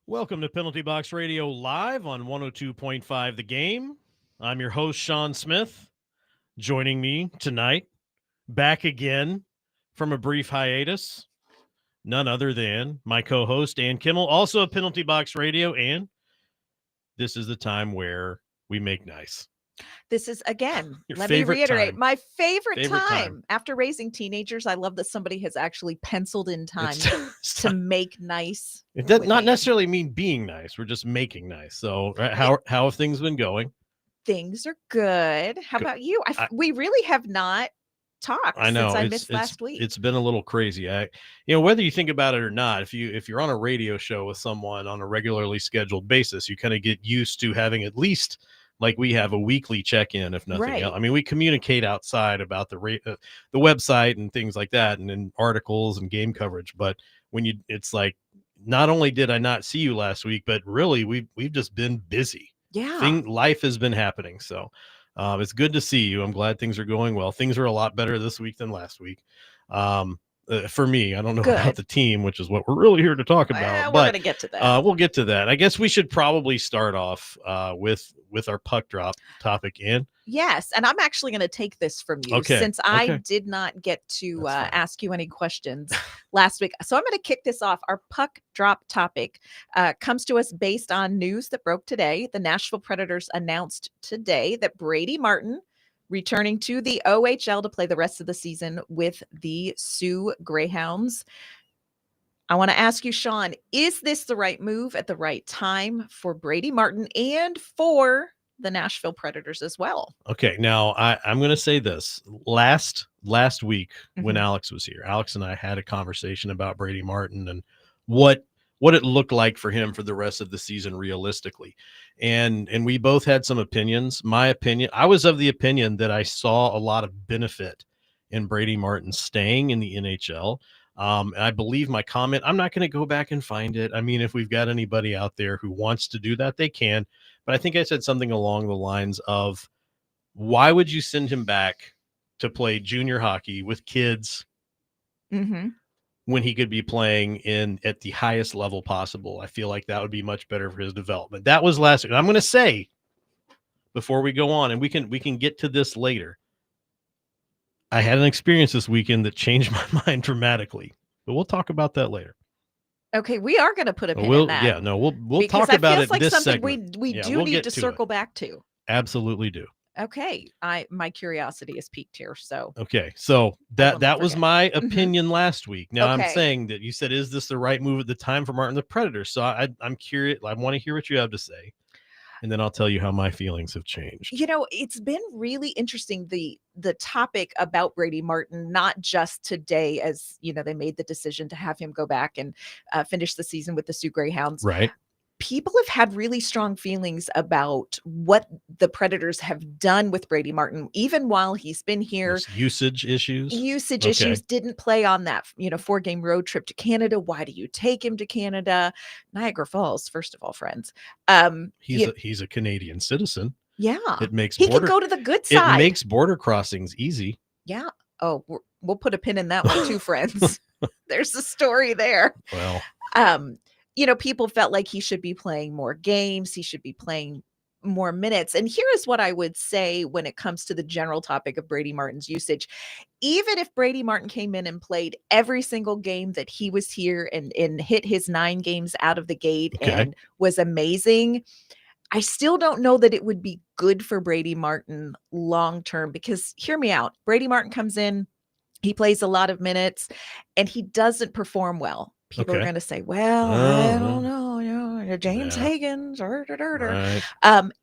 Welcome to Penalty Box Radio live on 102.5 The Game. I'm your host, Sean Smith. Joining me tonight, back again from a brief hiatus, none other than my co-host, Ann Kimmel, also of Penalty Box Radio. And this is the time where we make nice. This is, again, Your let me favorite reiterate, time. my favorite Favorite time. time. After raising teenagers, I love that somebody has actually penciled in time It's to make nice. It does with not Ann. necessarily mean being nice. We're just making nice. So how have things been going? Things are good. How Good. about you? We really have not talked I know since I it's missed last week. it's been a little crazy. Whether you think about it or not, if you're on a radio show with someone on a regularly scheduled basis, you kind of get used to having at least like we have a weekly check-in, if nothing Right. else. I mean, we communicate outside about the website and things like that, and in articles and game coverage. But when it's like, not only did I not see you last week, but really we've just been busy. Yeah. Life has been happening. So it's good to see you. I'm glad things are going well. Things are a lot better this week than last week. For me, I don't know about Good. the team, which is what we're really here to talk about. We're but going to get to that. we'll get to that. I guess we should probably start off with our puck drop topic. In Yes, and I'm actually going to take this from you since I did not get to ask you any questions last week. So I'm going to kick this off. Our puck drop topic comes to us based on news that broke today. The Nashville Predators announced today that Brady Martin returning to the OHL to play the rest of the season with the Sioux Greyhounds. I want to ask you, Sean, is this the right move at the right time for Brady Martin and for the Nashville Predators as well? Okay, now I'm going to say this. Last week when Alex was here, Alex and I had a conversation about Brady Martin and what it looked like for him for the rest of the season realistically. And we both had some opinions. My opinion, I was of the opinion that I saw a lot of benefit in Brady Martin staying in the NHL. I believe my comment, I'm not going to go back and find it. I mean, if we've got anybody out there who wants to do that, they can. But I think I said something along the lines of, why would you send him back to play junior hockey with kids when he could be playing at the highest level possible? I feel like that would be much better for his development. That was last week. I'm going to say, before we go on, and we can get to this later, I had an experience this weekend that changed my mind dramatically, but we'll talk about that later. Okay, we are going to put a pin in that. Yeah, no, we'll talk about it like this something segment. We do need to circle back to. Absolutely do. Okay, my curiosity is piqued here. So okay, so that was my opinion last week. Now I'm saying that you said, is this the right move at the time for Martin the Predator? So I'm curious. I want to hear what you have to say, and then I'll tell you how my feelings have changed. You know, it's been really interesting, the topic about Brady Martin, not just today, as you know, they made the decision to have him go back and finish the season with the Sioux Greyhounds. Right. People have had really strong feelings about what the Predators have done with Brady Martin, even while he's been here. There's usage issues. Didn't play on that, 4-game road trip to Canada. Why do you take him to Canada? Niagara Falls, first of all, friends. He's a Canadian citizen. Yeah. He can go to the good side. It makes border crossings easy. Yeah. Oh, we'll put a pin in that one too, friends. There's a story there. Well, people felt like he should be playing more games. He should be playing more minutes. And here is what I would say when it comes to the general topic of Brady Martin's usage. Even if Brady Martin came in and played every single game that he was here and hit his 9 games out of the gate and was amazing, I still don't know that it would be good for Brady Martin long-term, because hear me out. Brady Martin comes in, he plays a lot of minutes, and he doesn't perform well. People are going to say, well, I don't know, James Higgins. Right.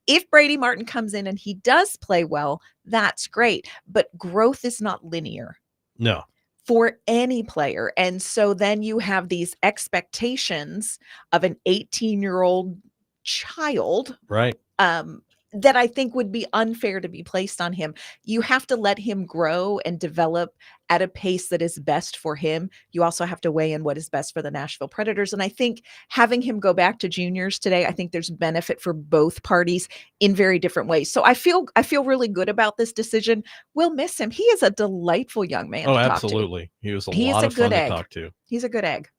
If Brady Martin comes in and he does play well, that's great. But growth is not linear. No. For any player. And so then you have these expectations of an 18-year-old child. Right. That I think would be unfair to be placed on him. You have to let him grow and develop at a pace that is best for him. You also have to weigh in what is best for the Nashville Predators. And I think having him go back to juniors today, I think there's benefit for both parties in very different ways. So I feel really good about this decision. We'll miss him. He is a delightful young man to talk to. Absolutely. He was a lot of fun to talk to. He's a good egg.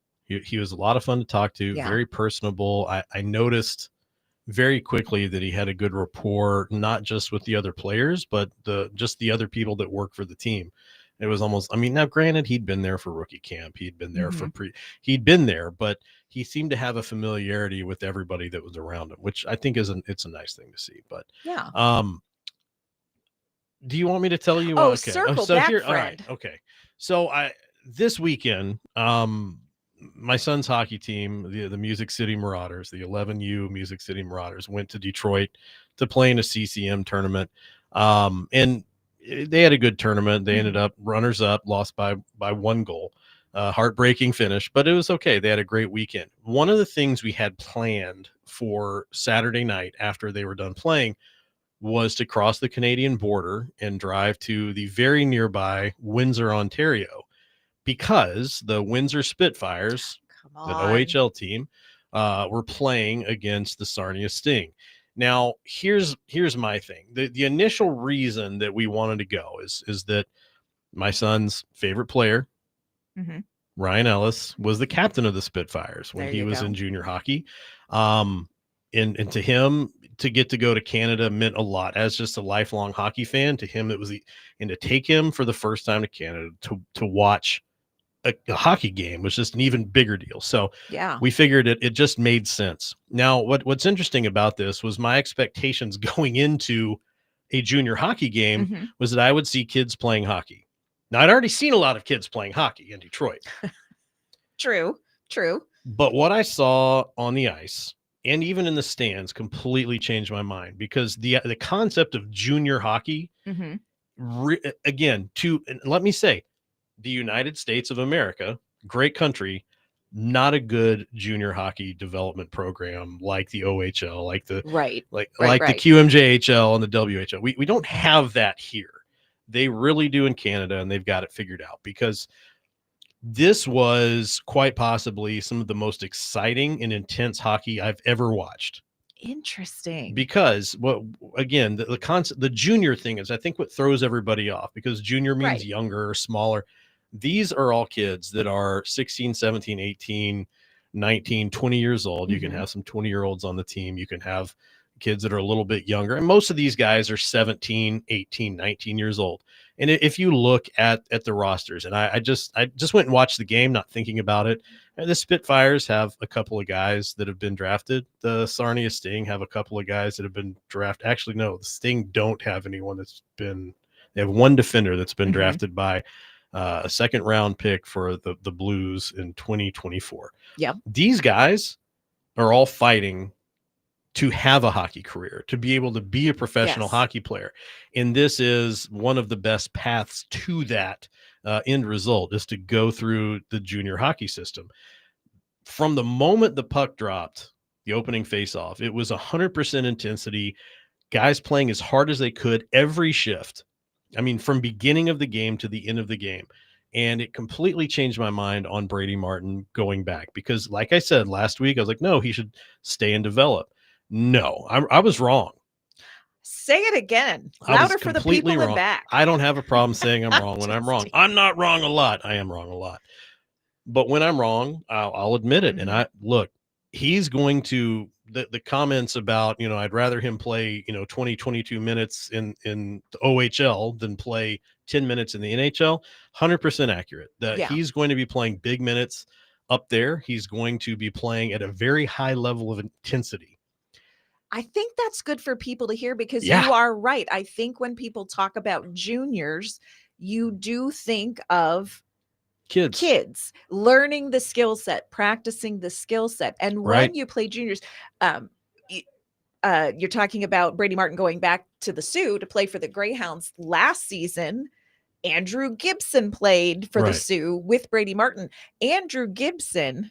He was a lot of fun to talk to, Yeah. very personable. I noticed very quickly that he had a good rapport, not just with the other players, but just the other people that work for the team. It was almost, I mean, now granted, he'd been there for rookie camp, he'd been there for Mhm. he'd been there, but he seemed to have a familiarity with everybody that was around him, which I think it's a nice thing to see. But Yeah. um, do you want me to tell you? Oh, Okay. Oh, circle so back, here, all right. friend. Okay. So this weekend, my son's hockey team, the Music City Marauders, the 11U Music City Marauders, went to Detroit to play in a CCM tournament. And they had a good tournament. They ended Mhm. up runners up, lost by 1 goal. Heartbreaking finish, but it was okay. They had a great weekend. One of the things we had planned for Saturday night after they were done playing was to cross the Canadian border and drive to the very nearby Windsor, Ontario, because the Windsor Spitfires, Come an on. OHL team, were playing against the Sarnia Sting. Now, here's my thing. The initial reason that we wanted to go is that my son's favorite player, Mhm. Ryan Ellis, was the captain of the Spitfires when There he you was in go. junior hockey. Um, and to him, to get to go to Canada meant a lot. As just a lifelong hockey fan, to him, it was and to take him for the first time to Canada to watch a hockey game was just an even bigger deal. So Yeah. we figured it just made sense. Now, what's interesting about this was my expectations going into a junior hockey game Mhm. was that I would see kids playing hockey. Now, I'd already seen a lot of kids playing hockey in Detroit, True. True. but what I saw on the ice and even in the stands completely changed my mind, because the concept of junior hockey, Mhm. again, let me say, the United States of America, great country, not a good junior hockey development program like the OHL, like the Right. like Right, like the right. QMJHL and the WHL. We don't have that here. They really do in Canada, and they've got it figured out, because this was quite possibly some of the most exciting and intense hockey I've ever watched. Interesting. Because, well, again, the concept, the junior thing is, I think, what throws everybody off, because junior means Right. younger or smaller. These are all kids that are 16, 17, 18, 19, 20 years old. You can Mhm. have some 20-year-olds on the team. You can have kids that are a little bit younger. And most of these guys are 17, 18, 19 years old. And if you look at the rosters, and I just went and watched the game, not thinking about it. And the Spitfires have a couple of guys that have been drafted. The Sarnia Sting have a couple of guys that have been drafted. Actually, no, the Sting don't have anyone that's been. They have one defender that's been Mhm. drafted by a second round pick for the Blues in 2024. Yep. These guys are all fighting to have a hockey career, to be able to be a professional Yes. hockey player. And this is one of the best paths to that end result, is to go through the junior hockey system. From the moment the puck dropped, the opening faceoff, it was 100% intensity, guys playing as hard as they could every shift. I mean, from beginning of the game to the end of the game. And it completely changed my mind on Brady Martin going back, because, like I said last week, I was like, no, he should stay and develop. No, I was wrong. Say it again. I was Louder for the completely people in wrong. back. I don't have a problem saying I'm wrong when I'm Just wrong. I'm not wrong a lot. I am wrong a lot. But when I'm wrong, I'll admit it. And Mhm. he's going to, the comments about, I'd rather him play, 20, 22 minutes in the OHL than play 10 minutes in the NHL. 100% accurate. That Yeah. he's going to be playing big minutes up there. He's going to be playing at a very high level of intensity. I think that's good for people to hear, because Yeah. you are right. I think when people talk about juniors, you do think of Kids. kids learning the skill set, practicing the skill set. And Right. when you play juniors, um, y- you're talking about Brady Martin going back to the Sioux to play for the Greyhounds last season. Andrew Gibson played for the Right. Sioux with Brady Martin. Andrew Gibson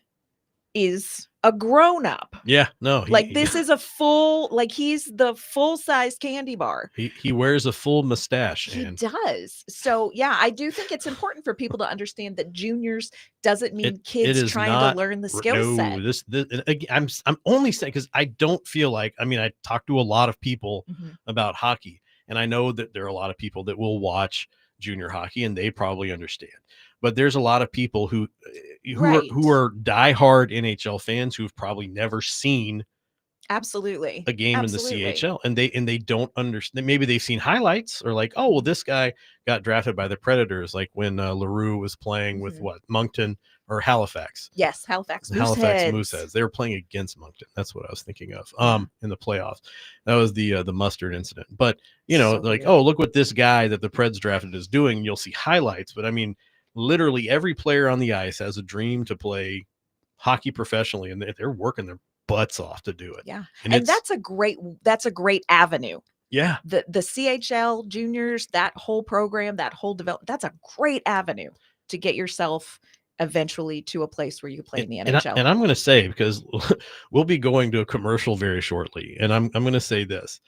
is a grown up. Yeah. No, Like, this is a full, like, he's the full-size candy bar. he wears a full mustache, He and does. So, yeah, I do think it's important for people to understand that juniors doesn't it mean it kids is trying to not learn the skill no, set. this and again, I'm only saying, because I don't feel like, I mean, I talk to a lot of people Mhm. about hockey, and I know that there are a lot of people that will watch junior hockey, and they probably understand. But there's a lot of people Right. who are diehard NHL fans who've probably never seen Absolutely. a game in the Absolutely. CHL, and they don't understand. Maybe they've seen highlights or like, oh well, this guy got drafted by the Predators, like when LaRue was playing with Mhm. what, Moncton or Halifax. Yes, Halifax The Halifax Mooseheads. Mooseheads. They were playing against Moncton. That's what I was thinking of. Yeah. In the playoffs. That was the mustard incident. But So like, weird. oh, look what this guy that the Preds drafted is doing. You'll see highlights, but I mean, literally every player on the ice has a dream to play hockey professionally, and they're working their butts off to do it. Yeah. And And it's that's a great avenue. yeah, The CHL juniors, that whole program, that whole develop that's a great avenue to get yourself eventually to a place where you can play in the NHL. and I'm going to say, because we'll be going to a commercial very shortly, and I'm going to say this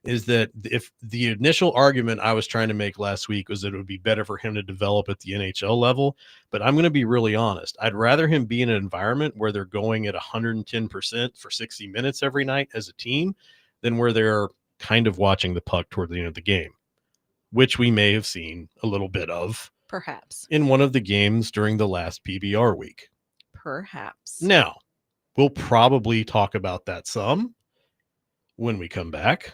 is that if the initial argument I was trying to make last week was that it would be better for him to develop at the NHL level, but I'm going to be really honest. I'd rather him be in an environment where they're going at 110% for 60 minutes every night as a team than where they're kind of watching the puck toward the end of the game, which we may have seen a little bit of Perhaps. in one of the games during the last PBR week. Perhaps. Now, we'll probably talk about that some when we come back.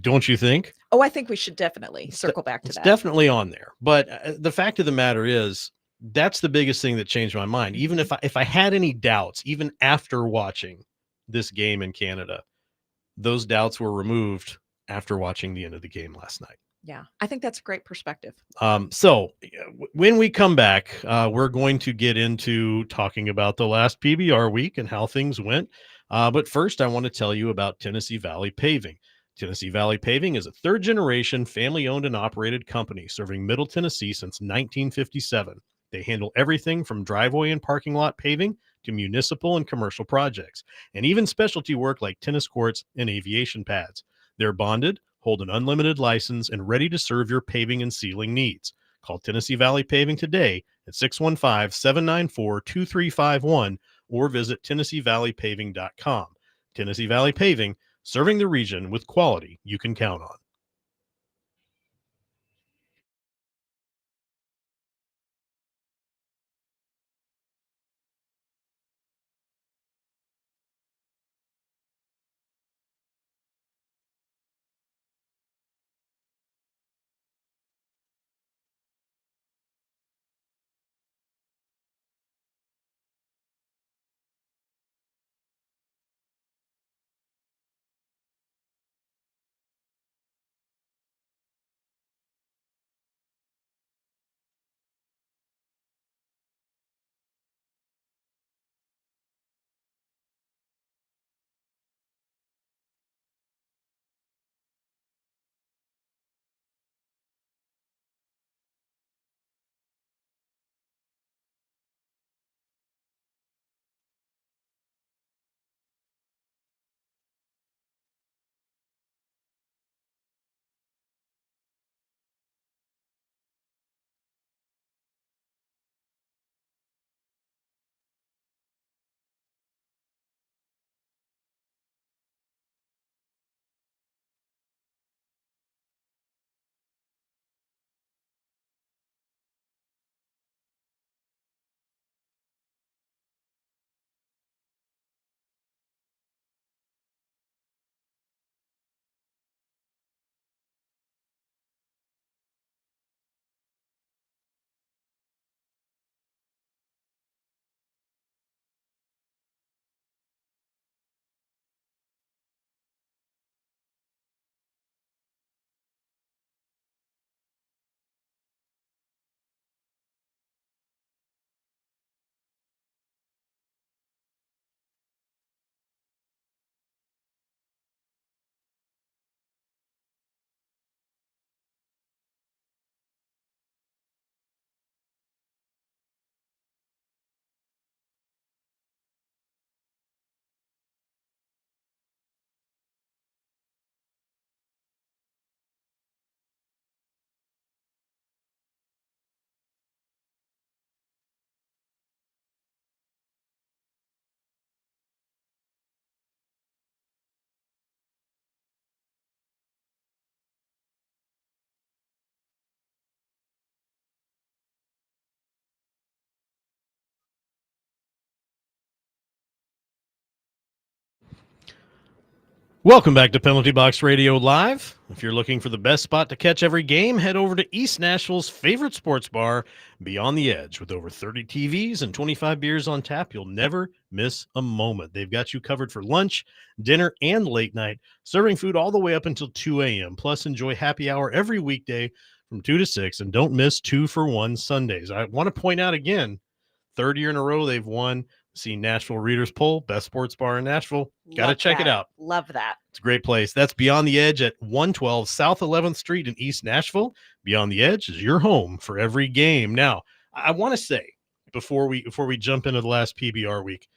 Don't you think? Oh, I think we should definitely It's, circle back to it's that. definitely on there. But the fact of the matter is, that's the biggest thing that changed my mind. Even Mhm. if I had any doubts, even after watching this game in Canada, those doubts were removed after watching the end of the game last night. Yeah. I think that's a great perspective. When we come back, we're going to get into talking about the last PBR week and how things went. But first, I want to tell you about Tennessee Valley Paving. Tennessee Valley Paving is a third generation family owned and operated company serving Middle Tennessee since 1957. They handle everything from driveway and parking lot paving to municipal and commercial projects, and even specialty work like tennis courts and aviation pads. They're bonded, hold an unlimited license, and ready to serve your paving and sealing needs. Call Tennessee Valley Paving today at 615-794-2351 or visit TennesseeValleyPaving.com. Tennessee Valley Paving, serving the region with quality you can count on. Welcome back to Penalty Box Radio Live. If you're looking for the best spot to catch every game, head over to East Nashville's favorite sports bar, Beyond the Edge. With over 30 TVs and 25 beers on tap, you'll never miss a moment. They've got you covered for lunch, dinner, and late night, serving food all the way up until 2 a.m. Plus, enjoy happy hour every weekday from 2 to 6, and don't miss 2-for-1 Sundays. I want to point out again, third year in a row they've won. See Nashville Readers Poll, best sports bar in Nashville. Got to check it out. Love that. It's a great place. That's Beyond the Edge at 112 South 11th Street in East Nashville. Beyond the Edge is your home for every game. Now, I want to say before we jump into the last PBR week,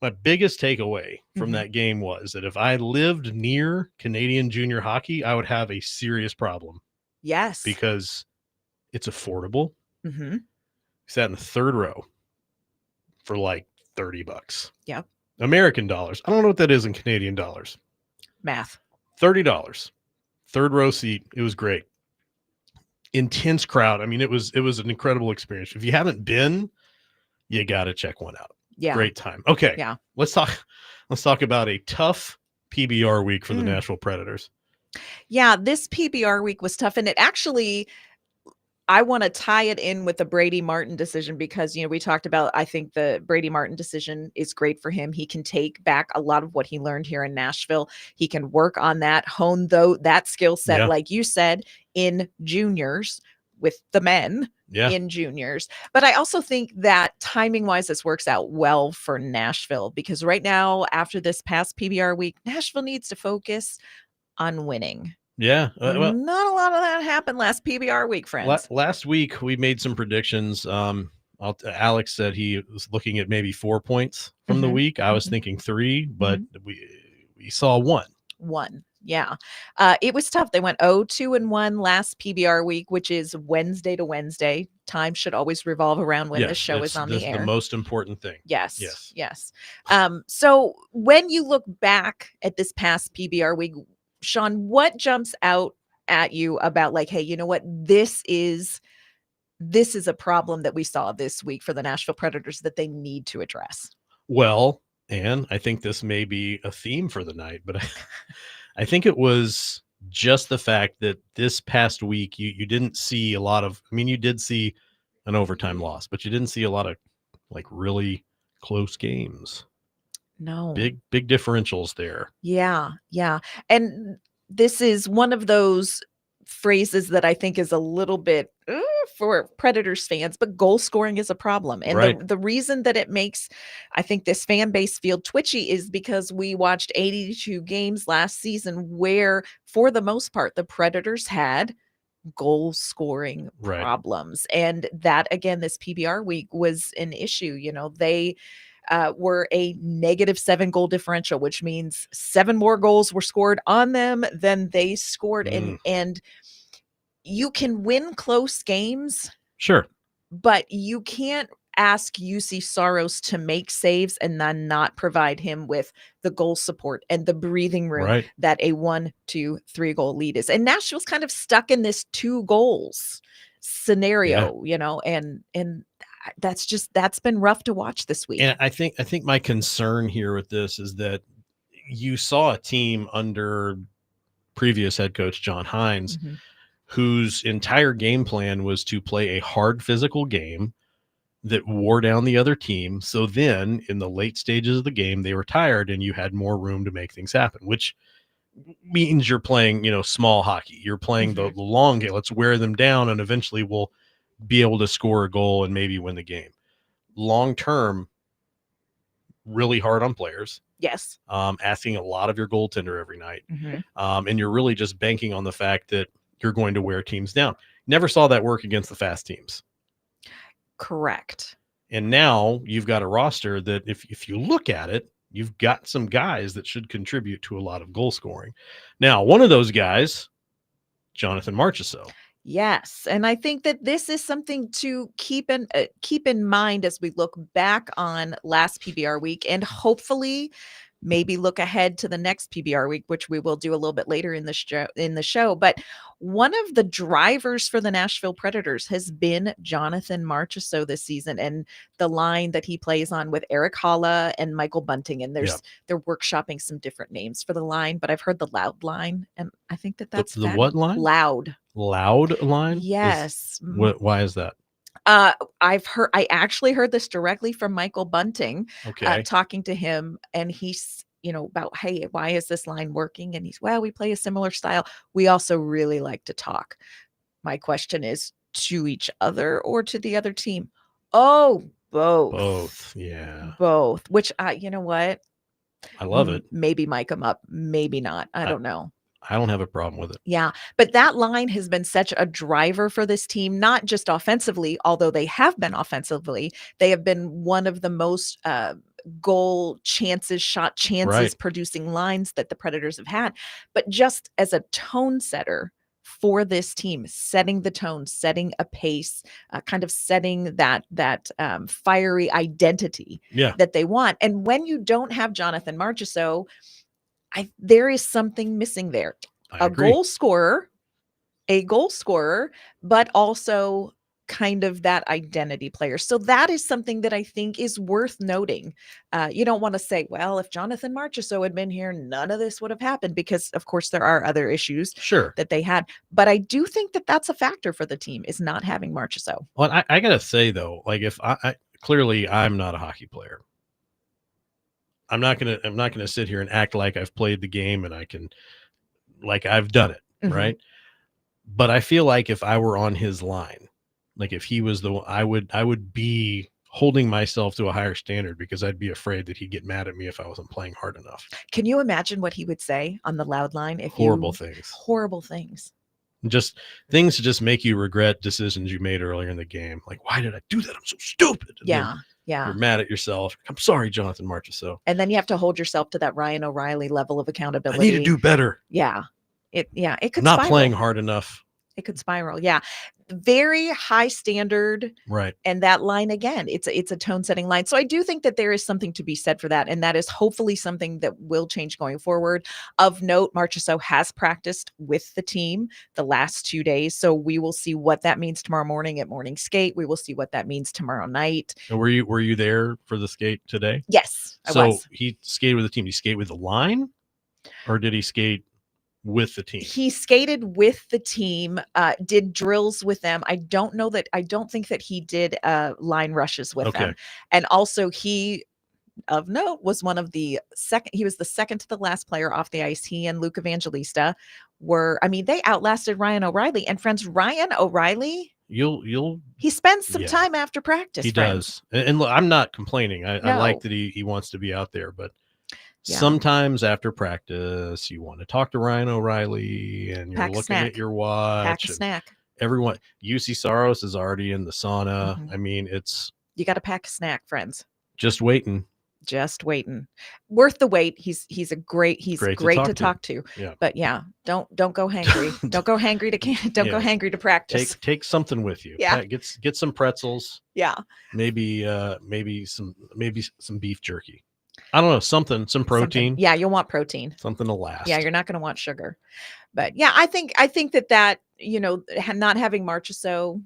my biggest takeaway from that game was that if I lived near Canadian junior hockey, I would have a serious problem. Yes. Because it's affordable. Sat in the third row for like $30. Yep. American dollars. I don't know what that is in Canadian dollars. Math. $30. Third row seat. It was great. Intense crowd. I mean, it was an incredible experience. If you haven't been, you got to check one out. Yeah. Great time. Okay. Yeah. Let's talk about a tough PBR week for the Nashville Predators. Yeah, this PBR week was tough, and it actually, I want to tie it in with the Brady Martin decision because, we talked about, I think the Brady Martin decision is great for him. He can take back a lot of what he learned here in Nashville. He can work on that, hone that skill set, like you said, in juniors with the men in juniors. But I also think that timing wise, this works out well for Nashville because right now, after this past PBR week, Nashville needs to focus on winning. Yeah. Well, not a lot of that happened last PBR week, friends. Last week, we made some predictions. Alex said he was looking at maybe 4 points from the week. I was thinking 3, but we saw 1. 1. Yeah. It was tough. They went 0-2-1 last PBR week, which is Wednesday to Wednesday. Time should always revolve around when the show is on the air. The most important thing. Yes. So when you look back at this past PBR week, Sean, what jumps out at you about like, hey, you know what? This is a problem that we saw this week for the Nashville Predators that they need to address. Well, and I think this may be a theme for the night, but I think it was just the fact that this past week you didn't see a lot of, you did see an overtime loss, but you didn't see a lot of like really close games. No. Big differentials there. Yeah. And this is one of those phrases that I think is a little bit for Predators fans, but goal scoring is a problem. And the reason that it makes, I think, this fan base feel twitchy is because we watched 82 games last season where, for the most part, the Predators had goal scoring problems. And that, again, this PBR week was an issue. They were a -7 goal differential, which means 7 more goals were scored on them than they scored. And you can win close games. Sure. But you can't ask UC Saros to make saves and then not provide him with the goal support and the breathing room that a 1, 2, 3 goal lead is. And Nashville's kind of stuck in this 2 goals scenario, and that's been rough to watch this week. And I think my concern here with this is that you saw a team under previous head coach John Hines whose entire game plan was to play a hard physical game that wore down the other team. So then in the late stages of the game, they were tired and you had more room to make things happen, which means you're playing, small hockey. You're playing the long game. Let's wear them down and eventually we'll be able to score a goal and maybe win the game. Long term, really hard on players. Yes. Asking a lot of your goaltender every night. And you're really just banking on the fact that you're going to wear teams down. Never saw that work against the fast teams. Correct. And now you've got a roster that if you look at it, you've got some guys that should contribute to a lot of goal scoring. Now, one of those guys, Jonathan Marchessault. Yes. And I think that this is something to keep in mind as we look back on last PBR week. And hopefully maybe look ahead to the next PBR week, which we will do a little bit later in the show. But one of the drivers for the Nashville Predators has been Jonathan Marchessault this season, and the line that he plays on with Eric Halla and Michael Bunting. And they're workshopping some different names for the line, but I've heard the loud line, and I think that's the what line? Loud line. Yes. Why is that? I actually heard this directly from Michael Bunting, talking to him, and he's, about, hey, why is this line working? And well, we play a similar style. We also really like to talk. My question is, to each other or to the other team? Oh, both. Both. Yeah. Both. Which, you know what? I love it. Maybe mic them up. Maybe not. I don't know. I don't have a problem with it. Yeah. But that line has been such a driver for this team, not just offensively, although they have been offensively. They have been one of the most shot chances producing lines that the Predators have had. But just as a tone setter for this team, setting the tone, setting a pace, kind of setting that fiery identity that they want. And when you don't have Jonathan Marchessault, there is something missing there. A goal scorer, but also kind of that identity player. So that is something that I think is worth noting. You don't want to say, well, if Jonathan Marchessault had been here, none of this would have happened, because of course there are other issues that they had. But I do think that that's a factor for the team, is not having Marchessault. Well, I gotta say though, like, if I clearly I'm not a hockey player. I'm not gonna sit here and act like I've played the game and I can, like, I've done it, right? But I feel like if I were on his line, like if he was the one, I would be holding myself to a higher standard, because I'd be afraid that he'd get mad at me if I wasn't playing hard enough. Can you imagine what he would say on the loud line? Horrible things. Just things to just make you regret decisions you made earlier in the game. Like, why did I do that? I'm so stupid. And you're mad at yourself. I'm sorry, Jonathan Marchessault. And then you have to hold yourself to that Ryan O'Reilly level of accountability. I need to do better. Yeah. It could I'm not playing hard enough. It could spiral. Yeah. Very high standard. Right. And that line, again, it's a tone setting line. So I do think that there is something to be said for that. And that is hopefully something that will change going forward. Of note, Marchessault has practiced with the team the last 2 days. So we will see what that means tomorrow morning at morning skate. We will see what that means tomorrow night. And were you there for the skate today? Yes, I was. So he skated with the team. Did he skate with the line, or did he skate with the team? He skated with the team, did drills with them. I don't think that he did line rushes with them. And also, he, of note, was the second to the last player off the ice. He and Luke Evangelista they outlasted Ryan O'Reilly. And friends, Ryan O'Reilly, he spends some time after practice. He does. And look, I'm not complaining. I like that he wants to be out there, but sometimes after practice, you want to talk to Ryan O'Reilly, and you're looking at your watch. Pack a snack. Everyone, UC Saros is already in the sauna. I mean, you got to pack a snack, friends. Just waiting. Worth the wait. He's great to talk to. Yeah. But don't go hangry. Don't go hangry go hangry to practice. Take something with you. Yeah. Get some pretzels. Yeah. Maybe some beef jerky. I don't know, some protein. Yeah, you'll want protein. Something to last. Yeah, you're not going to want sugar. But yeah, I think that not having Marchessault,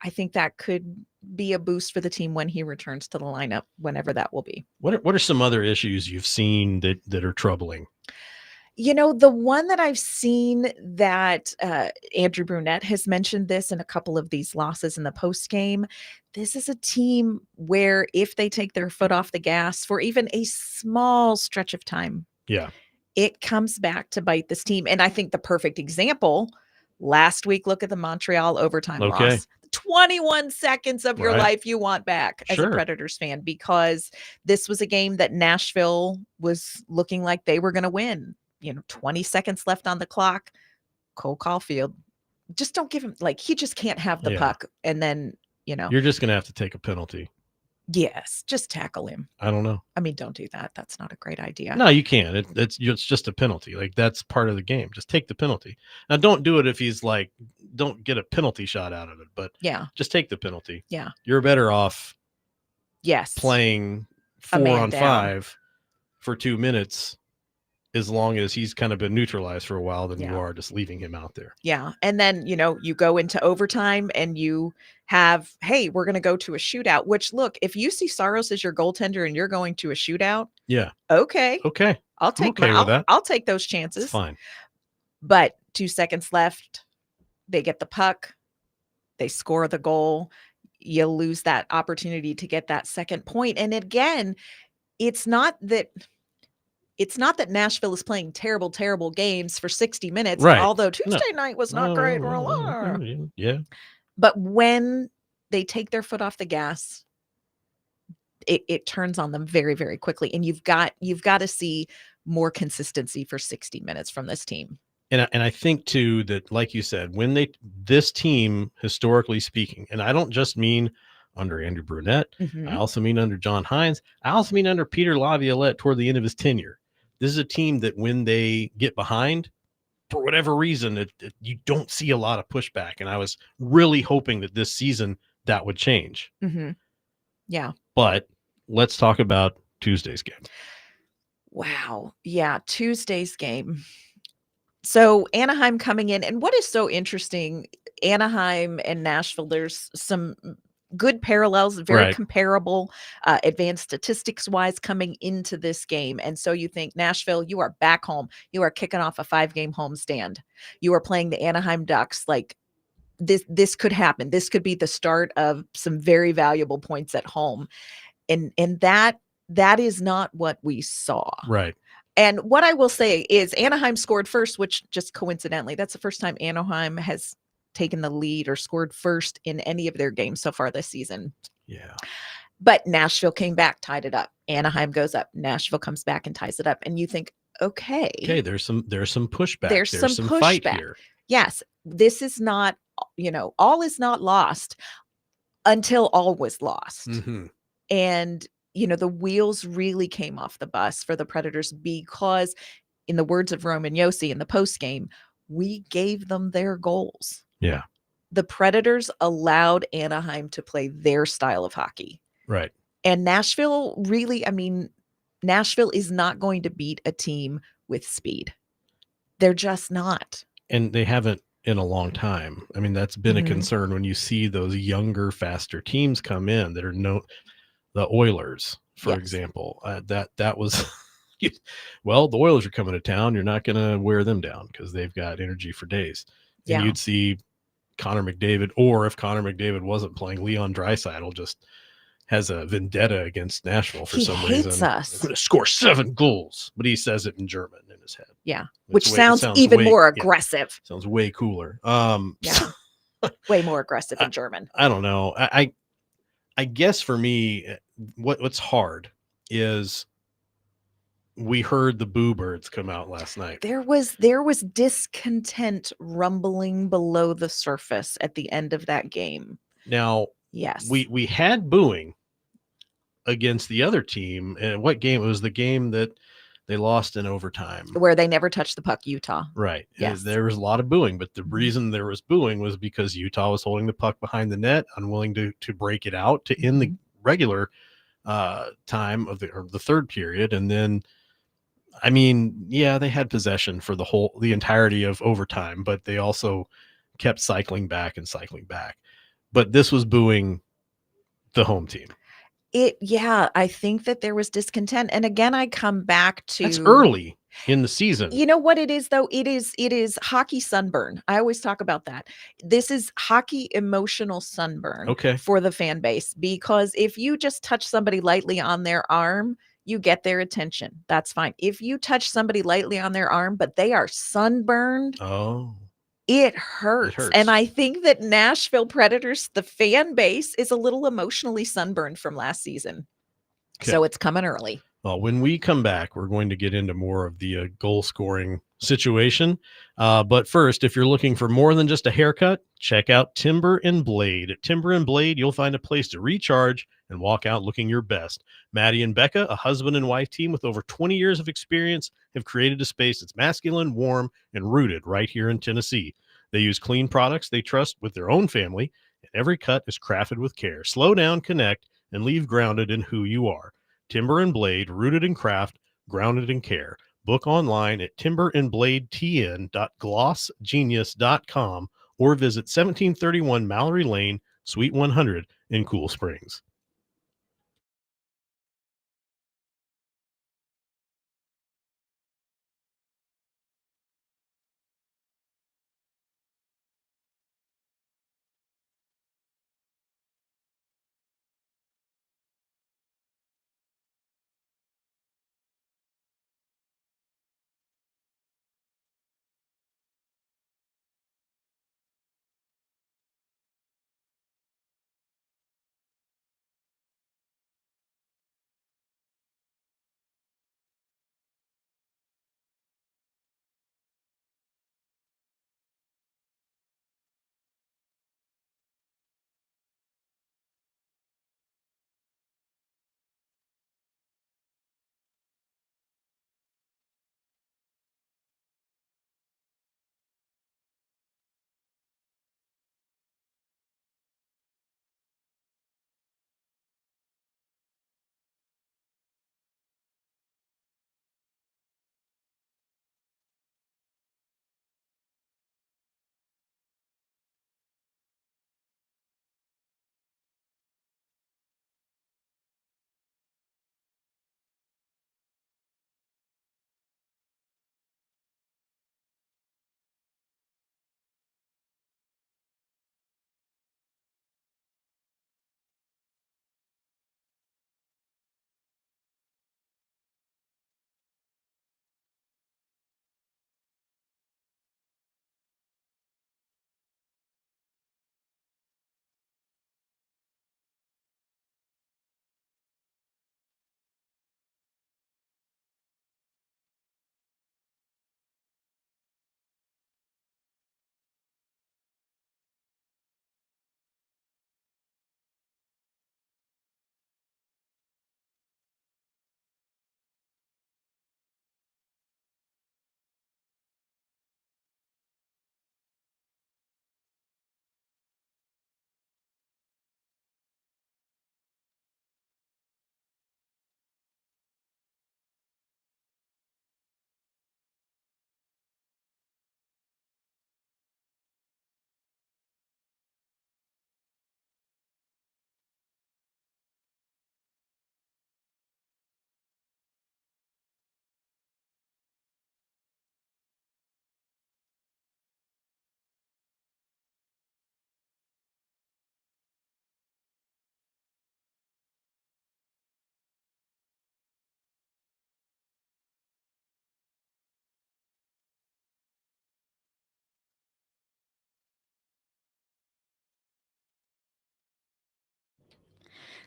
I think that could be a boost for the team when he returns to the lineup, whenever that will be. What are some other issues you've seen that are troubling? The one that I've seen that Andrew Brunette has mentioned this in a couple of these losses in the post game. This is a team where if they take their foot off the gas for even a small stretch of time, it comes back to bite this team. And I think the perfect example last week, look at the Montreal overtime loss. 21 seconds of your life you want back as a Predators fan, because this was a game that Nashville was looking like they were going to win. 20 seconds left on the clock. Cole Caulfield, just don't give him, he just can't have the puck. And then, you're just going to have to take a penalty. Yes. Just tackle him. I don't know. I mean, don't do that. That's not a great idea. No, you can't. It's just a penalty. That's part of the game. Just take the penalty. Now, don't do it if he's don't get a penalty shot out of it, but just take the penalty. Yeah. You're better off playing 4 on 5 for 2 minutes as long as he's kind of been neutralized for a while than you Yeah. are just leaving him out there. Yeah. And then, you go into overtime and you have, hey, we're going to go to a shootout, which look, if you see Saros as your goaltender and you're going to a shootout, Yeah. okay. Okay. I'll I'm take okay with that. I'll take those It's chances. fine. But 2 seconds left, they get the puck, they score the goal, you lose that opportunity to get that second point. And again, it's not that Nashville is playing terrible, terrible games for 60 minutes, Right. although No. Tuesday night was not great. Yeah. But when they take their foot off the gas, it turns on them very, very quickly. And you've got to see more consistency for 60 minutes from this team. And I think too that, like you said, this team, historically speaking, and I don't just mean under Andrew Brunette, I also mean under John Hines, I also mean under Peter Laviolette toward the end of his tenure. This is a team that when they get behind, for whatever reason, you don't see a lot of pushback. And I was really hoping that this season that would change. Yeah. But let's talk about Tuesday's game. Wow. Yeah. Tuesday's game. So Anaheim coming in, and what is so interesting, Anaheim and Nashville, there's some good parallels, very Right. comparable, advanced statistics wise coming into this game. And so you think Nashville, you are back home. You are kicking off a 5-game homestand. You are playing the Anaheim Ducks. Like this could happen. This could be the start of some very valuable points at home. And that is not what we saw. Right. And what I will say is Anaheim scored first, which just coincidentally, that's the first time Anaheim has taken the lead or scored first in any of their games so far this season. Yeah. But Nashville came back, tied it up. Anaheim goes up. Nashville comes back and ties it up. And you think, okay, there's some pushback. There's some fight pushback here. Yes, this is not, all is not lost until all was lost. And the wheels really came off the bus for the Predators because, in the words of Roman Josi in the postgame, we gave them their goals. Yeah. The Predators allowed Anaheim to play their style of hockey. Right. And Nashville really, Nashville is not going to beat a team with speed. They're just not. And they haven't in a long time. I mean, that's been a concern when you see those younger, faster teams come in that are the Oilers, for example. That was well, the Oilers are coming to town. You're not going to wear them down because they've got energy for days. And you'd see Connor McDavid, or if Connor McDavid wasn't playing, Leon Draisaitl just has a vendetta against Nashville for some reason. He hates us. I'm going to score 7 goals, but he says it in German in his head. Yeah, which sounds even more aggressive. Sounds way cooler. Way more aggressive in German. I don't know. I guess for me, what's hard is we heard the Boo Birds come out last night. There was discontent rumbling below the surface at the end of that game. Now, yes, we had booing against the other team. And what game? It was the game that they lost in overtime, where they never touched the puck, Utah. Right. Yes. There was a lot of booing, but the reason there was booing was because Utah was holding the puck behind the net, unwilling to break it out to end the regular time of the third period. And then, they had possession for the entirety of overtime, but they also kept cycling back. But this was booing the home team. I think that there was discontent. And again, I come back to that's early in the season. You know what it is, though? It is hockey sunburn. I always talk about that. This is hockey emotional sunburn for the fan base, because if you just touch somebody lightly on their arm, you get their attention. That's fine. If you touch somebody lightly on their arm, but they are sunburned, it hurts. And I think that Nashville Predators, the fan base, is a little emotionally sunburned from last season. So it's coming early. Well, when we come back, we're going to get into more of the goal scoring situation. But first, if you're looking for more than just a haircut, check out Timber and Blade. At Timber and Blade, you'll find a place to recharge and walk out looking your best. Maddie and Becca, a husband and wife team with over 20 years of experience, have created a space that's masculine, warm, and rooted right here in Tennessee. They use clean products they trust with their own family, and every cut is crafted with care. Slow down, connect, and leave grounded in who you are. Timber and Blade, rooted in craft, grounded in care. Book online at timberandbladetn.glossgenius.com or visit 1731 Mallory Lane, Suite 100 in Cool Springs.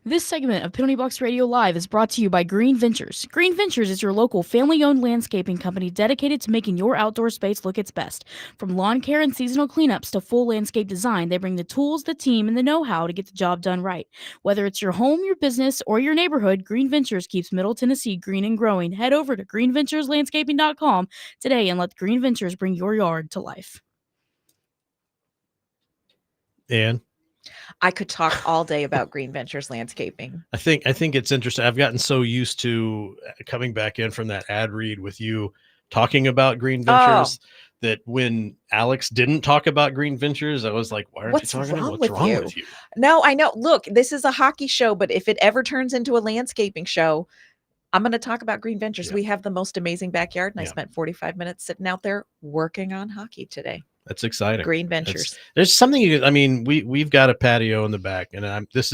This segment of Penalty Box Radio Live is brought to you by Green Ventures. Green Ventures is your local family-owned landscaping company dedicated to making your outdoor space look its best. From lawn care and seasonal cleanups to full landscape design, they bring the tools, the team, and the know-how to get the job done right. Whether it's your home, your business, or your neighborhood, Green Ventures keeps Middle Tennessee green and growing. Head over to greenventureslandscaping.com today and let Green Ventures bring your yard to life. And I could talk all day about Green Ventures Landscaping. I think it's interesting. I've gotten so used to coming back in from that ad read with you talking about Green Ventures that when Alex didn't talk about Green Ventures, I was like, why aren't What's you talking? wrong What's with wrong you? with you? No, I know. Look, this is a hockey show, but if it ever turns into a landscaping show, I'm going to talk about Green Ventures. Yeah. We have the most amazing backyard, and I Yeah. spent 45 minutes sitting out there working on hockey today. That's exciting. Green Ventures. There's something. I mean, we've got a patio in the back, and this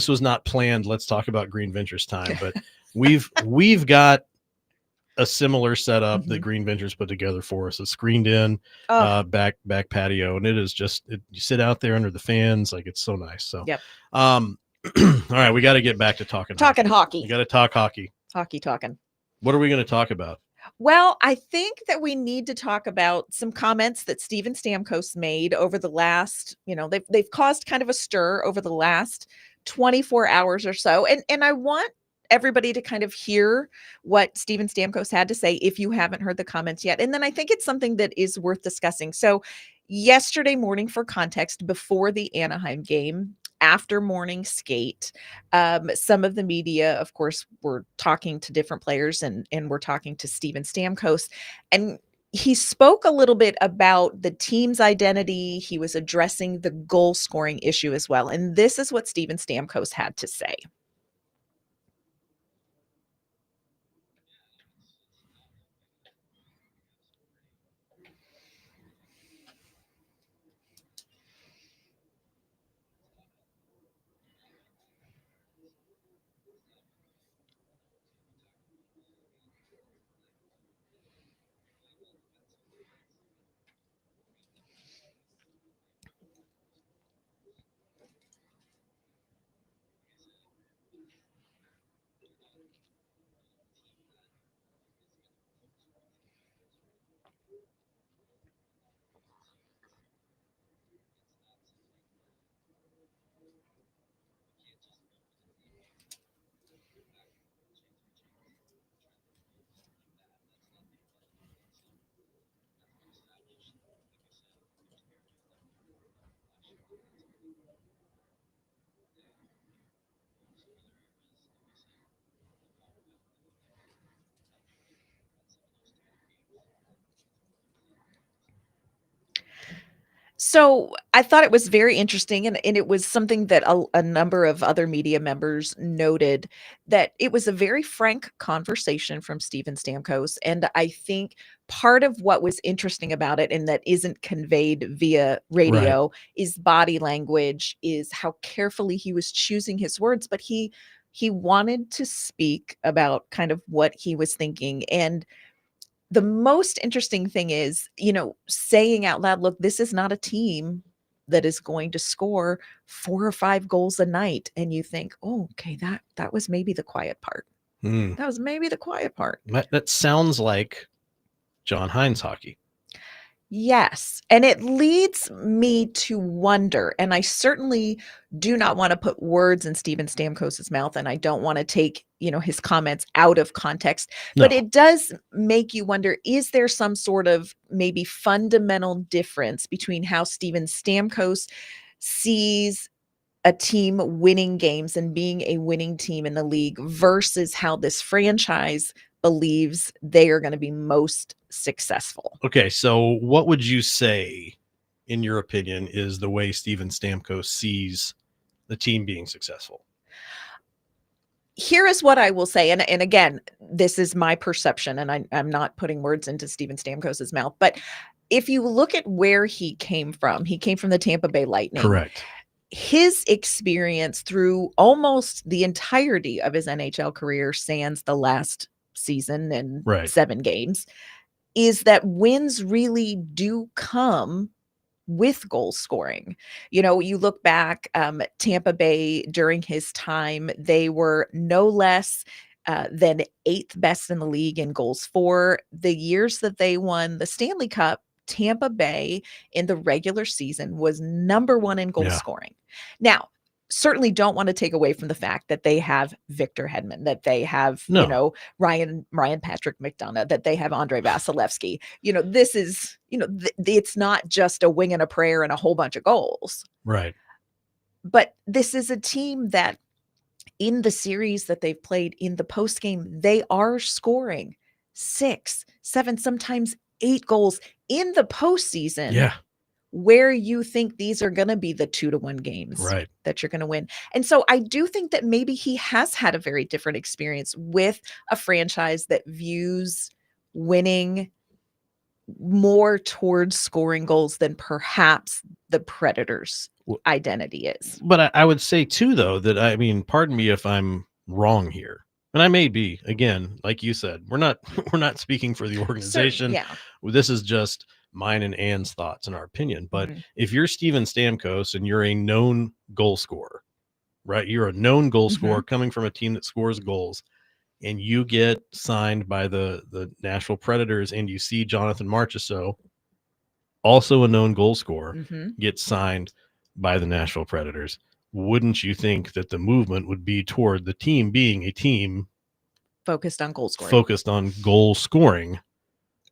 was not planned. Let's talk about Green Ventures time, but we've got a similar setup that Green Ventures put together for us. A screened in back patio, and it is just you sit out there under the fans, like it's so nice. So Yep. All right, we got to get back to talking hockey. We got to talk hockey. Hockey talking. What are we going to talk about? Well, I think that we need to talk about some comments that Steven Stamkos made over the last, they've caused kind of a stir over the last 24 hours or so. And I want everybody to kind of hear what Steven Stamkos had to say if you haven't heard the comments yet. And then I think it's something that is worth discussing. So yesterday morning, for context, before the Anaheim game, after morning skate, some of the media, of course, were talking to different players, and we're talking to Steven Stamkos, and he spoke a little bit about the team's identity. He was addressing the goal scoring issue as well. And this is what Steven Stamkos had to say. So I thought it was very interesting, and it was something that a number of other media members noted, that it was a very frank conversation from Steven Stamkos. And I think part of what was interesting about it, and that isn't conveyed via Right. radio, is body language, is how carefully he was choosing his words, but he wanted to speak about kind of what he was thinking. And the most interesting thing is, saying out loud, look, this is not a team that is going to score 4 or 5 goals a night. And you think, oh, okay, that was maybe the quiet part. Mm. That was maybe the quiet part. That sounds like John Hines hockey. Yes. And it leads me to wonder, and I certainly do not want to put words in Steven Stamkos's mouth, and I don't want to take, his comments out of context, but No. it does make you wonder, is there some sort of maybe fundamental difference between how Steven Stamkos sees a team winning games and being a winning team in the league versus how this franchise believes they are going to be most successful? Okay, so what would you say, in your opinion, is the way Steven Stamkos sees the team being successful? Here is what I will say, and again, this is my perception, and I'm not putting words into Steven Stamkos's mouth, but if you look at where he came from the Tampa Bay Lightning. Correct. His experience through almost the entirety of his NHL career, sans the last season and Right. 7 games, is that wins really do come with goal scoring. You look back, Tampa Bay during his time, they were no less than 8th best in the league in goals for. The years that they won the Stanley Cup, Tampa Bay in the regular season was number 1 in goal scoring. Now, certainly don't want to take away from the fact that they have Victor Hedman, that they have, Ryan Patrick McDonough, that they have Andrei Vasilevsky. This is, it's not just a wing and a prayer and a whole bunch of goals. Right. But this is a team that in the series that they've played in the postgame, they are scoring 6, 7, sometimes 8 goals in the postseason. Yeah. Where you think these are going to be the 2-1 games that you're going to win. And so I do think that maybe he has had a very different experience with a franchise that views winning more towards scoring goals than perhaps the Predators' identity is. But I would say too, though, that pardon me if I'm wrong here, and I may be. Again, like you said, we're not speaking for the organization. Yeah. This is just mine and Ann's thoughts and our opinion. But if you're Steven Stamkos and you're a known goal scorer, right? You're a known goal scorer coming from a team that scores goals, and you get signed by the Nashville Predators, and you see Jonathan Marchessault, also a known goal scorer, gets signed by the Nashville Predators. Wouldn't you think that the movement would be toward the team being a team focused on goal scoring?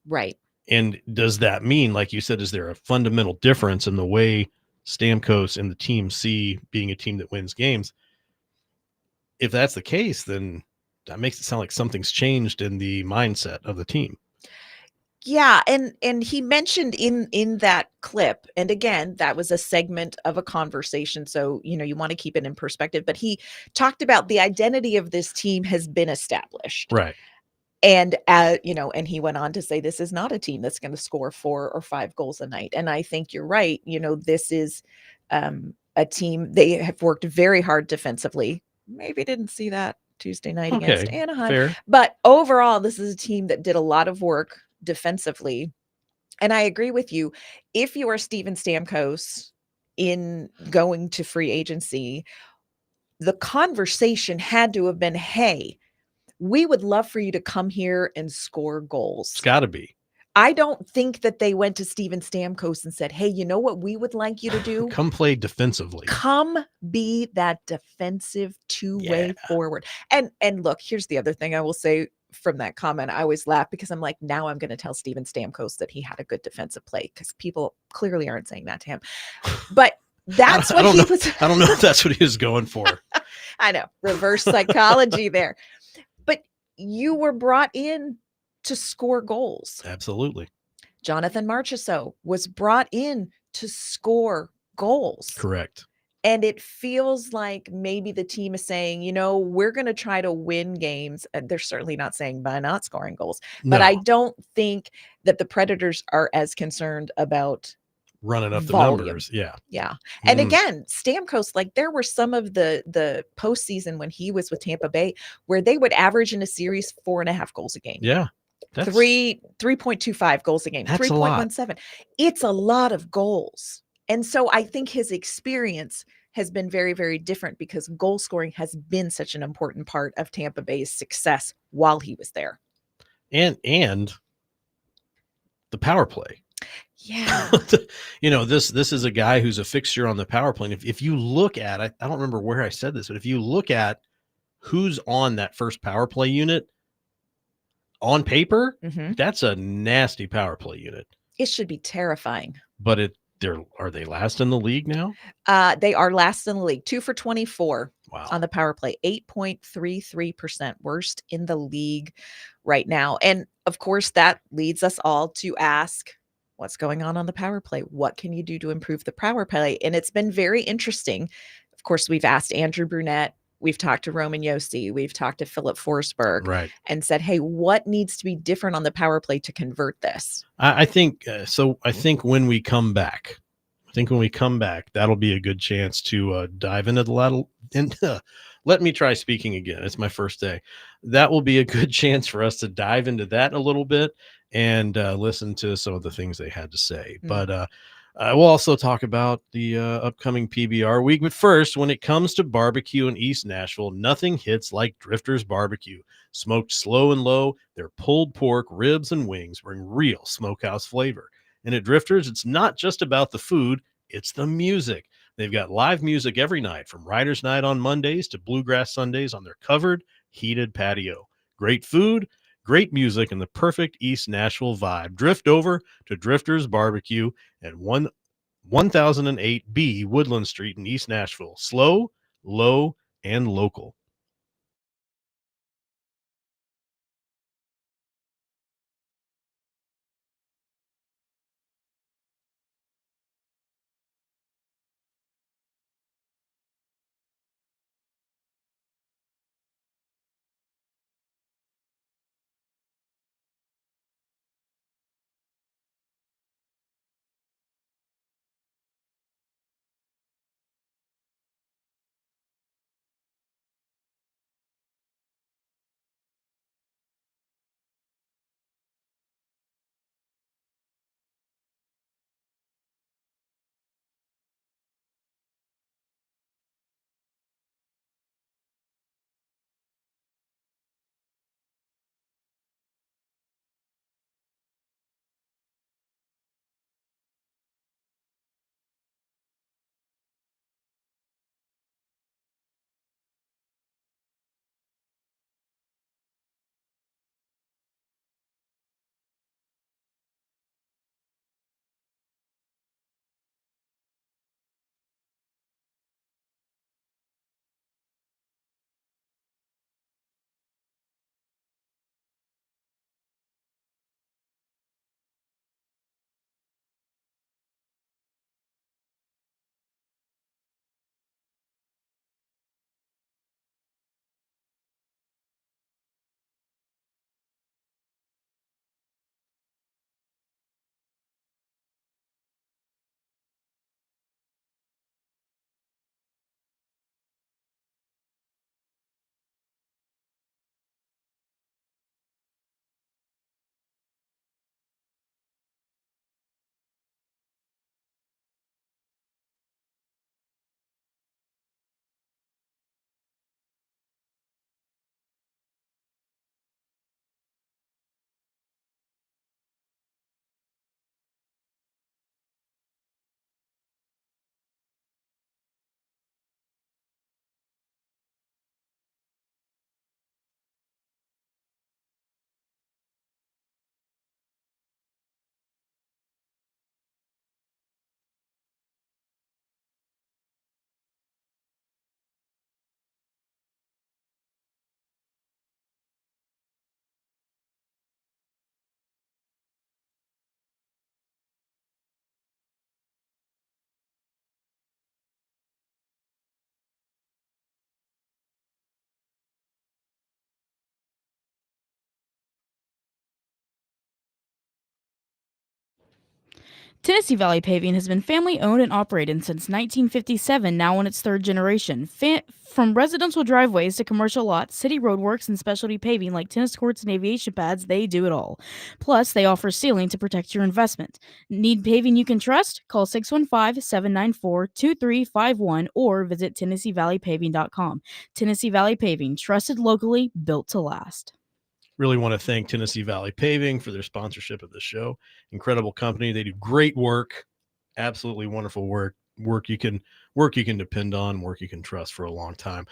Right. And does that mean, like you said, is there a fundamental difference in the way Stamkos and the team C being a team that wins games. If that's the case, then that makes it sound like something's changed in the mindset of the team. Yeah, and he mentioned in that clip, and again, that was a segment of a conversation, so, you wanna keep it in perspective, but he talked about the identity of this team has been established. Right. And, and he went on to say, "This is not a team that's gonna score 4 or 5 goals a night," and I think you're right, this is, a team they have worked very hard defensively. Maybe didn't see that Tuesday night against Okay. Anaheim, Fair. but overall, this is a team that did a lot of work defensively, and I agree with you. If you are Steven Stamkos in going to free agency, the conversation had to have been, "Hey, we would love for you to come here and score goals." It's got to be. I don't think that they went to Steven Stamkos and said, "Hey, you know what we would like you to do? Come play defensively. Come be that defensive two-way Yeah. forward." And look, here's the other thing I will say from that comment. I always laugh because I'm like, now I'm gonna tell Steven Stamkos that he had a good defensive play because people clearly aren't saying that to him. But that's I what don't he know. was I don't know if that's what he was going for. I know, reverse psychology there. But you were brought in to score goals. Absolutely. Jonathan Marchessault was brought in to score goals. Correct. And it feels like maybe the team is saying, we're going to try to win games. And they're certainly not saying by not scoring goals. But No. I don't think that the Predators are as concerned about Running up the volume. numbers. Yeah. Yeah. And again, Stamkos, like there were some of the postseason when he was with Tampa Bay where they would average in a series 4.5 goals a game. Yeah. 3.25 goals a game, That's a lot. 3.17. It's a lot of goals. And so I think his experience has been very, very different because goal scoring has been such an important part of Tampa Bay's success while he was there. And the power play. Yeah. This is a guy who's a fixture on the power play. And if you look at, I don't remember where I said this, but if you look at who's on that first power play unit on paper, that's a nasty power play unit. It should be terrifying. But are they last in the league now? They are last in the league, 2 for 24 Wow. on the power play, 8.33%, worst in the league right now. And of course, that leads us all to ask, what's going on the power play? What can you do to improve the power play? And it's been very interesting. Of course, we've asked Andrew Brunette. We've talked to Roman Josi. We've talked to Philip Forsberg, right, and said, hey, what needs to be different on the power play to convert this? I think so. I think when we come back, that'll be a good chance to dive into the ladder. Let me try speaking again. It's my first day. That will be a good chance for us to dive into that a little bit and listen to some of the things they had to say. But we'll also talk about the upcoming PBR week. But first, when it comes to barbecue in East Nashville, nothing hits like Drifter's Barbecue. Smoked slow and low, their pulled pork, ribs, and wings bring real smokehouse flavor. And at Drifters, it's not just about the food, it's the music. They've got live music every night, from Writers' Night on Mondays to Bluegrass Sundays on their covered, heated patio. Great food, great music, and the perfect East Nashville vibe. Drift over to Drifters Barbecue at 1008B Woodland Street in East Nashville. Slow, low, and local. Tennessee Valley Paving has been family owned and operated since 1957, now in its third generation. From residential driveways to commercial lots, city roadworks, and specialty paving like tennis courts and aviation pads, they do it all. Plus, they offer sealing to protect your investment. Need paving you can trust? Call 615-794-2351 or visit TennesseeValleyPaving.com. Tennessee Valley Paving, trusted locally, built to last. Really want to thank Tennessee Valley Paving for their sponsorship of the show. Incredible company. They do great work. Absolutely wonderful work. Work you can depend on, work you can trust for a long time.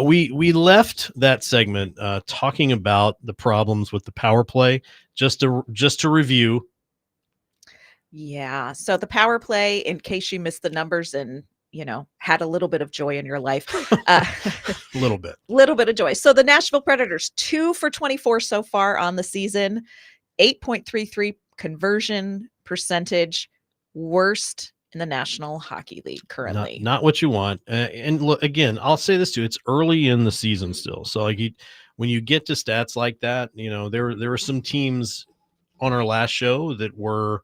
We left that segment talking about the problems with the power play. Just to review. Yeah. So the power play, in case you missed the numbers and had a little bit of joy in your life, A little bit of joy. So the Nashville Predators, 2 for 24 so far on the season, 8.33 conversion percentage, worst in the National Hockey League currently. Not what you want. And look, again, I'll say this too. It's early in the season still. So when you get to stats like that, there were some teams on our last show that were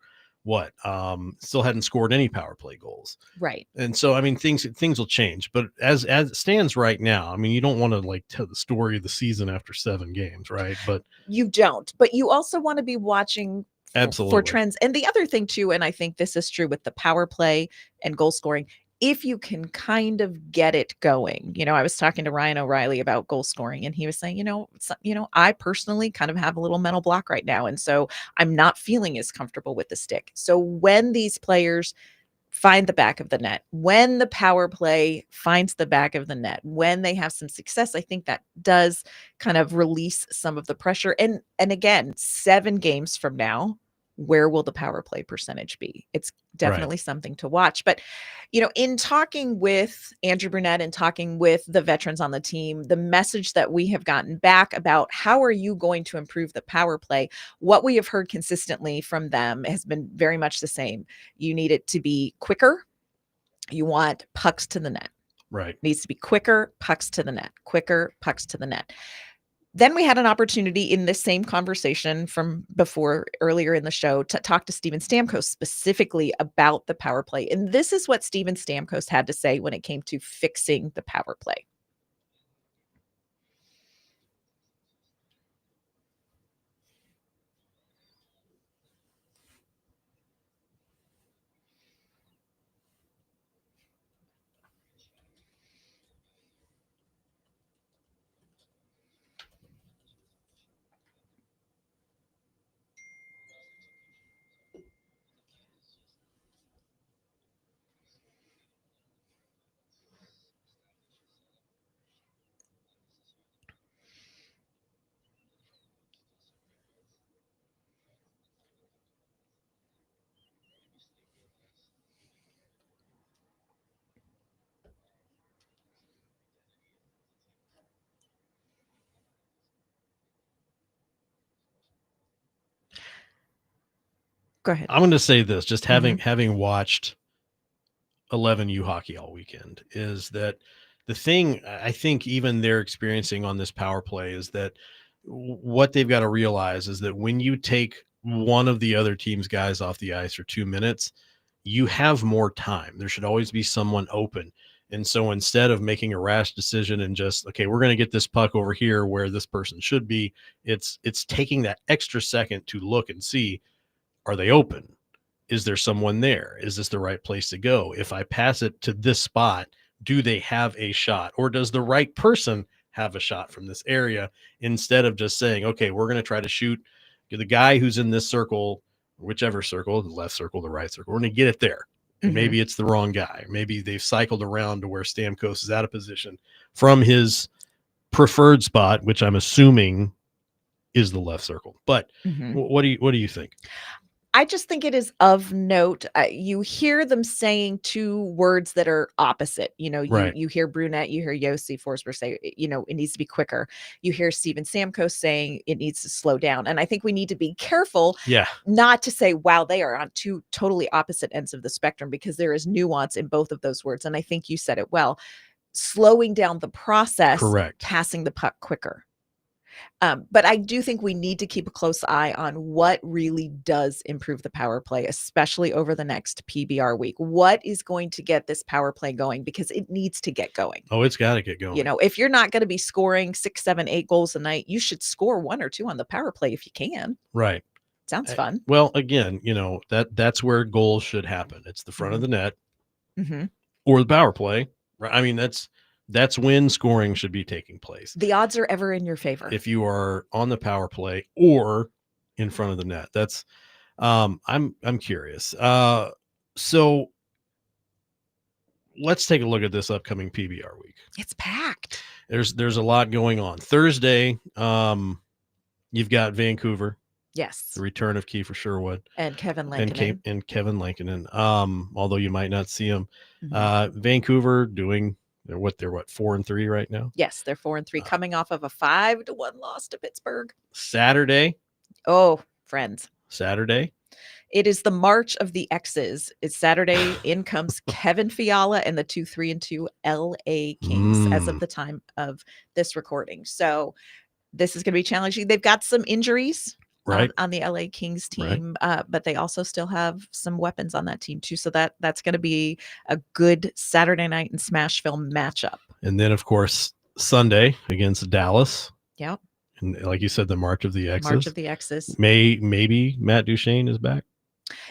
still hadn't scored any power play goals. Right. And so, things will change, but as it stands right now, you don't want to tell the story of the season after 7 games, right? But you don't, but you also want to be watching for trends. And the other thing too, and I think this is true with the power play and goal scoring, if you can kind of get it going. I was talking to Ryan O'Reilly about goal scoring, and he was saying, I personally kind of have a little mental block right now. And so I'm not feeling as comfortable with the stick. So when these players find the back of the net, when the power play finds the back of the net, when they have some success, I think that does kind of release some of the pressure. And again, 7 games from now, where will the power play percentage be? It's definitely something to watch. But, in talking with Andrew Brunette and talking with the veterans on the team, the message that we have gotten back about how are you going to improve the power play, what we have heard consistently from them has been very much the same. You need it to be quicker. You want pucks to the net. Right. It needs to be quicker, pucks to the net, quicker, pucks to the net. Then we had an opportunity in this same conversation from before earlier in the show to talk to Steven Stamkos specifically about the power play. And this is what Steven Stamkos had to say when it came to fixing the power play. Go ahead. I'm going to say this, just having watched 11U hockey all weekend, is that the thing I think even they're experiencing on this power play is that what they've got to realize is that when you take one of the other team's guys off the ice for 2 minutes, you have more time. There should always be someone open. And so instead of making a rash decision and just, okay, we're going to get this puck over here where this person should be, it's taking that extra second to look and see, are they open? Is there someone there? Is this the right place to go? If I pass it to this spot, do they have a shot? Or does the right person have a shot from this area? Instead of just saying, okay, we're going to try to shoot the guy who's in this circle, whichever circle, the left circle, the right circle, we're going to get it there. And maybe it's the wrong guy. Maybe they've cycled around to where Stamkos is out of position from his preferred spot, which I'm assuming is the left circle. But what do you think? I just think it is of note. You hear them saying 2 words that are opposite. You hear Brunette, you hear Yossi Forsberg say, it needs to be quicker. You hear Steven Stamkos saying it needs to slow down. And I think we need to be careful not to say, wow, they are on 2 totally opposite ends of the spectrum, because there is nuance in both of those words. And I think you said it well. Slowing down the process, correct, passing the puck quicker. But I do think we need to keep a close eye on what really does improve the power play, especially over the next PBR week. What is going to get this power play going? Because it needs to get going. Oh, it's got to get going. You know, if you're not going to be scoring 6, 7, 8 goals a night, you should score 1 or 2 on the power play if you can. Right. Sounds fun. Well, again, that's where goals should happen. It's the front of the net or the power play. Right. I mean, that's when scoring should be taking place. The odds are ever in your favor. If you are on the power play or in front of the net. That's I'm curious. So let's take a look at this upcoming PBR week. It's packed. There's a lot going on. Thursday, you've got Vancouver. Yes. The return of Kiefer Sherwood and Kevin Lankinen. And Kevin Lankinen. Although you might not see him. Vancouver doing what 4-3 right now. Yes, they're 4-3, coming off of a 5-1 loss to Pittsburgh. Saturday. Oh, friends. Saturday. It is the March of the X's. It's Saturday. In comes Kevin Fiala and the 2-3-2 LA Kings as of the time of this recording. So this is going to be challenging. They've got some injuries on the LA Kings team, but they also still have some weapons on that team too. So that's going to be a good Saturday night in Smashville matchup. And then, of course, Sunday against Dallas. Yep. And like you said, the March of the X's. March of the X's. Maybe Matt Duchene is back.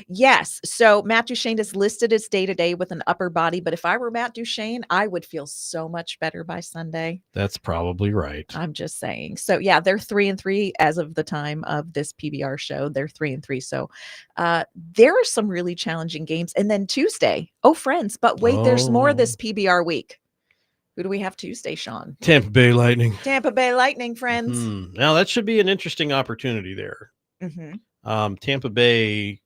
Yes. So Matt Duchene is listed as day-to-day with an upper body, but if I were Matt Duchene, I would feel so much better by Sunday. That's probably right. I'm just saying. So yeah, they're 3-3 as of the time of this PBR show. They're 3-3. So there are some really challenging games. And then Tuesday, friends, but wait, there's more this PBR week. Who do we have Tuesday, Sean? Tampa Bay Lightning. Tampa Bay Lightning, friends. Now that should be an interesting opportunity there. Tampa Bay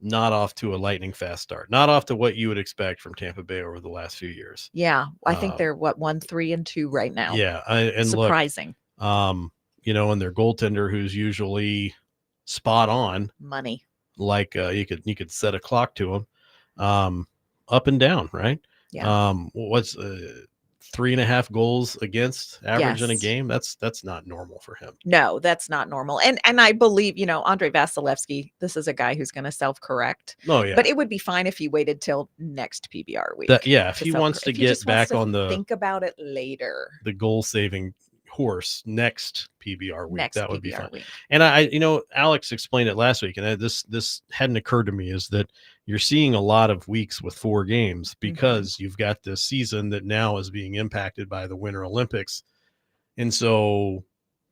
not off to a lightning fast start. Not off to what you would expect from Tampa Bay over the last few years. Yeah, I think they're 1-3-2 right now. Yeah, and surprising. Look, and their goaltender, who's usually spot on, money. Like you could set a clock to him, up and down, right? Yeah. What's 3.5 goals against average in a game? That's not normal for him. No, that's not normal. And I believe, Andrei Vasilevsky, this is a guy who's going to self-correct. Oh yeah. But it would be fine if he waited till next PBR week. If he wants to get back on think about it later. The goal saving horse next PBR week. That would be fun. Week. And Alex explained it last week, and this hadn't occurred to me, is that you're seeing a lot of weeks with 4 games because you've got this season that now is being impacted by the Winter Olympics. And so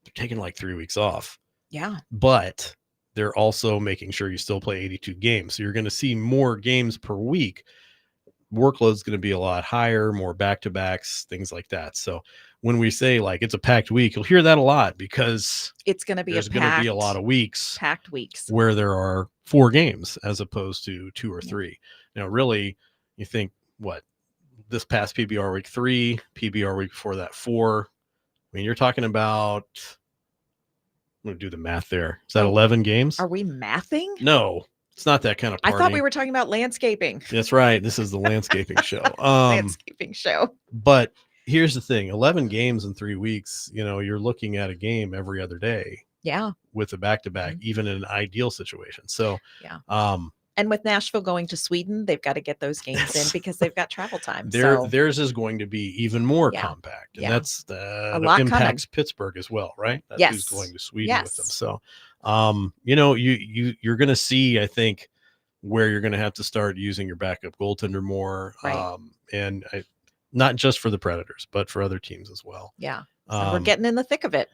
they're taking like 3 weeks off. Yeah. But they're also making sure you still play 82 games. So you're going to see more games per week. Workload's going to be a lot higher, more back-to-backs, things like that. So when we say like it's a packed week, you'll hear that a lot because it's going to be there's going to be a lot of packed weeks where there are 4 games as opposed to 2 or 3. Now, really, you think this past PBR week 3, PBR week before that 4. I mean, you're talking about. I'm going to do the math there. Is that 11 games? Are we mathing? No. It's not that kind of party. I thought we were talking about landscaping. That's right. This is the landscaping show. Landscaping show. But here's the thing. 11 games in 3 weeks, you're looking at a game every other day. Yeah. With a back-to-back, even in an ideal situation. So, yeah. And with Nashville going to Sweden, they've got to get those games in because they've got travel time. Theirs is going to be even more compact. And that's a lot impacts coming. Pittsburgh as well, right? That's yes. who's going to Sweden with them. So, you're going to see, I think, where you're going to have to start using your backup goaltender more. Right. And not just for the Predators, but for other teams as well. Yeah. So we're getting in the thick of it.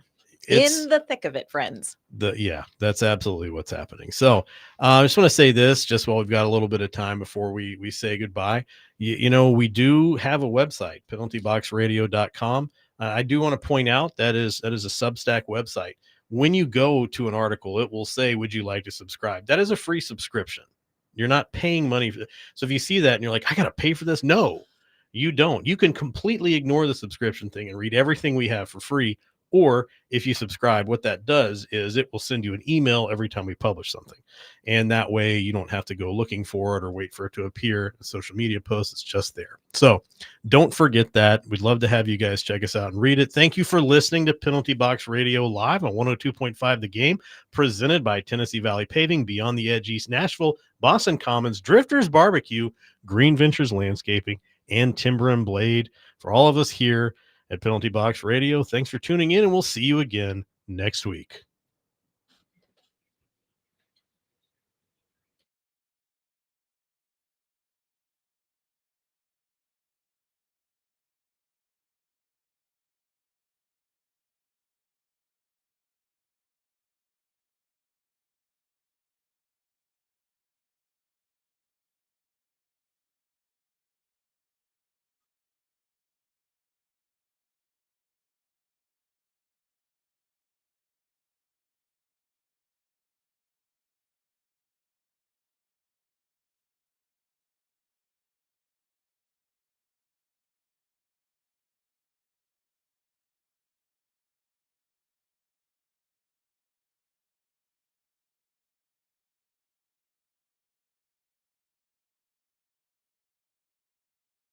In the thick of it, friends. That's absolutely what's happening. So I just want to say this just while we've got a little bit of time before we say goodbye. We do have a website, penaltyboxradio.com. I do want to point out that is a Substack website. When you go to an article, it will say, would you like to subscribe? That is a free subscription. You're not paying money for that. So if you see that and you're like, I got to pay for this. No, you don't. You can completely ignore the subscription thing and read everything we have for free Or if you subscribe, what that does is it will send you an email every time we publish something. And that way you don't have to go looking for it or wait for it to appear in social media posts. It's just there. So don't forget that. We'd love to have you guys check us out and read it. Thank you for listening to Penalty Box Radio live on 102.5 The Game, presented by Tennessee Valley Paving, Beyond the Edge East Nashville, Boston Commons, Drifters Barbecue, Green Ventures Landscaping, and Timber and Blade. For all of us here at Penalty Box Radio, thanks for tuning in, and we'll see you again next week.